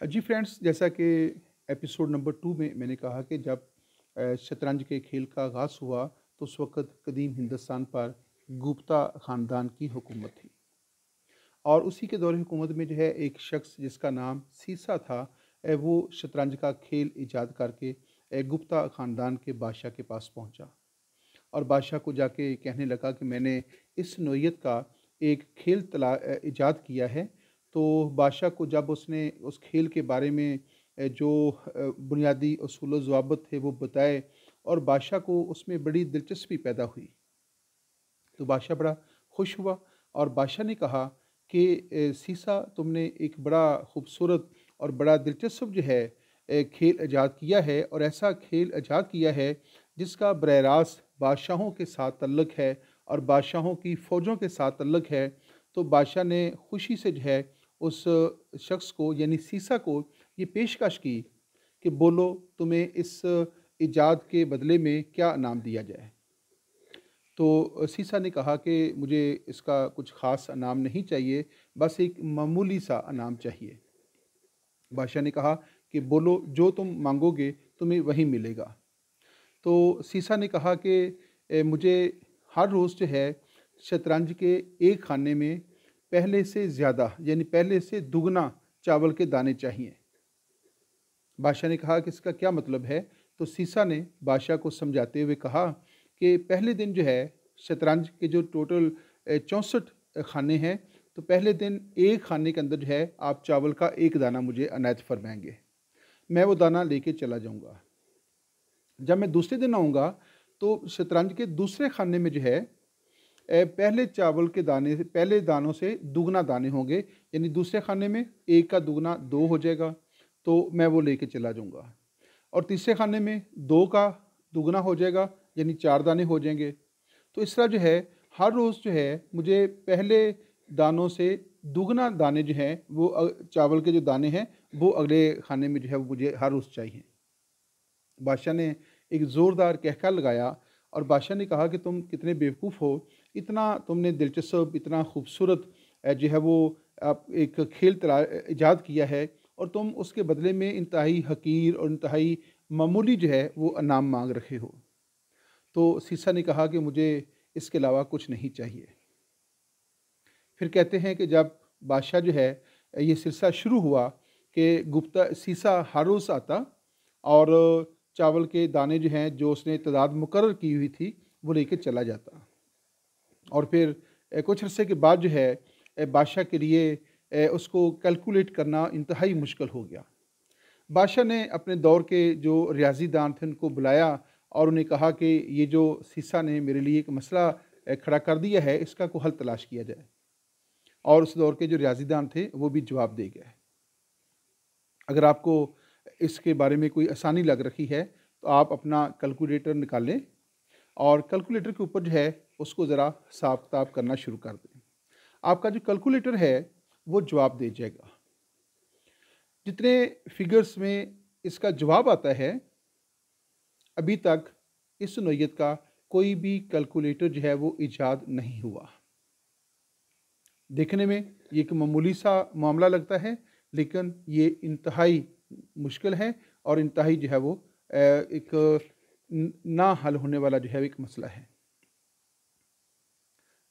जी friends, जैसा कि episode number 2 में मैंने कहा कि जब शतरंज के खेल का आगाज़ हुआ तो उस वक़्त कदीम हिंदुस्तान पर गुप्ता ख़ानदान की हुकूमत थी। और उसी के दौर हुकूमत में जो है एक शख्स जिसका नाम सीसा था, वो शतरंज का खेल ईजाद करके गुप्ता ख़ानदान के बादशाह के पास पहुंचा और बादशाह को जाके कहने लगा कि मैंने इस नोयत का एक खेल ईजाद किया है। तो बादशाह को जब उसने उस खेल के बारे में जो बुनियादी असूल व ज़वाबित थे वो बताए और बादशाह को उसमें बड़ी दिलचस्पी पैदा हुई। तो बादशाह बड़ा खुश हुआ और बादशाह ने कहा कि सीसा, तुमने एक बड़ा खूबसूरत और बड़ा दिलचस्प जो है खेल ईजाद किया है और ऐसा खेल ईजाद किया है जिसका बरह रास्त बादशाहों के साथ तल्लुक़ है और बादशाहों की फ़ौजों के साथ तल्लुक़ है। तो बादशाह ने खुशी से जो है उस शख्स को यानी सीसा को ये पेशकश की कि बोलो, तुम्हें इस ईजाद के बदले में क्या इनाम दिया जाए। तो सीसा ने कहा कि मुझे इसका कुछ ख़ास इनाम नहीं चाहिए, बस एक मामूली सा इनाम चाहिए। बादशाह ने कहा कि बोलो, जो तुम मांगोगे तुम्हें वही मिलेगा। तो सीसा ने कहा कि मुझे हर रोज़ जो है शतरंज के एक खाने में पहले से ज़्यादा यानी पहले से दुगना चावल के दाने चाहिए। बादशाह ने कहा कि इसका क्या मतलब है? तो सीसा ने बादशाह को समझाते हुए कहा कि पहले दिन जो है शतरंज के जो टोटल 64 खाने हैं, तो पहले दिन एक खाने के अंदर जो है आप चावल का एक दाना मुझे अनायत फरमाएँगे। मैं वो दाना लेके चला जाऊँगा। जब मैं दूसरे दिन आऊँगा तो शतरंज के दूसरे खाने में जो है पहले चावल के दाने से पहले दानों से दुगना दाने होंगे, यानी दूसरे खाने में 1 का दुगना 2 हो जाएगा, तो मैं वो लेके चला जाऊँगा। और तीसरे खाने में 2 का दुगना हो जाएगा, यानी 4 दाने हो जाएंगे। तो इस तरह जो है हर रोज़ जो है मुझे पहले दानों से दुगना दाने जो हैं वो चावल के जो दाने हैं वो अगले खाने में जो है वो मुझे हर रोज़ चाहिए। बादशाह ने एक ज़ोरदार कहका लगाया और बादशाह ने कहा कि तुम कितने बेवकूफ़ हो, इतना तुमने दिलचस्प, इतना खूबसूरत जो है वो आप एक खेल ईजाद किया है और तुम उसके बदले में इंतहाई हकीर और इंतहाई मामूली जो है वो इनाम मांग रहे हो। तो सीसा ने कहा कि मुझे इसके अलावा कुछ नहीं चाहिए। फिर कहते हैं कि जब बादशाह जो है ये सिलसिला शुरू हुआ कि गुप्ता सीसा हर रोज़ आता और चावल के दाने जो हैं जो उसने तादाद मुकर्रर की हुई थी वो लेके चला जाता। और फिर कुछ अरसे के बाद जो है बादशाह के लिए उसको कैलकुलेट करना इंतहाई मुश्किल हो गया। बादशाह ने अपने दौर के जो रियाज़ीदान थे उनको बुलाया और उन्हें कहा कि ये जो सीसा ने मेरे लिए एक मसला खड़ा कर दिया है, इसका कोई हल तलाश किया जाए। और उस दौर के जो रियाज़ीदान थे वो भी जवाब दे गए। अगर आपको इसके बारे में कोई आसानी लग रही है तो आप अपना कैलकुलेटर निकालें और कैलकुलेटर के ऊपर जो है उसको ज़रा हिसाब किताब करना शुरू कर दें। आपका जो कैलकुलेटर है वो जवाब दे जाएगा। जितने फिगर्स में इसका जवाब आता है, अभी तक इस नोयत का कोई भी कैलकुलेटर जो है वो ईजाद नहीं हुआ। देखने में ये एक मामूली सा मामला लगता है, लेकिन ये इंतहाई मुश्किल है और इंतहाई जो है वो एक ना हल होने वाला जो है एक मसला है।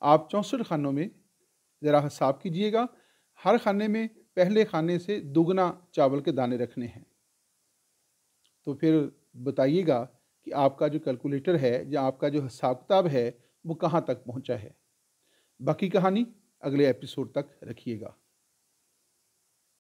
आप 64 खानों में ज़रा हिसाब कीजिएगा, हर खाने में पहले खाने से दुगना चावल के दाने रखने हैं। तो फिर बताइएगा कि आपका जो कैलकुलेटर है या आपका जो हिसाब किताब है वो कहाँ तक पहुँचा है। बाकी कहानी अगले एपिसोड तक रखिएगा।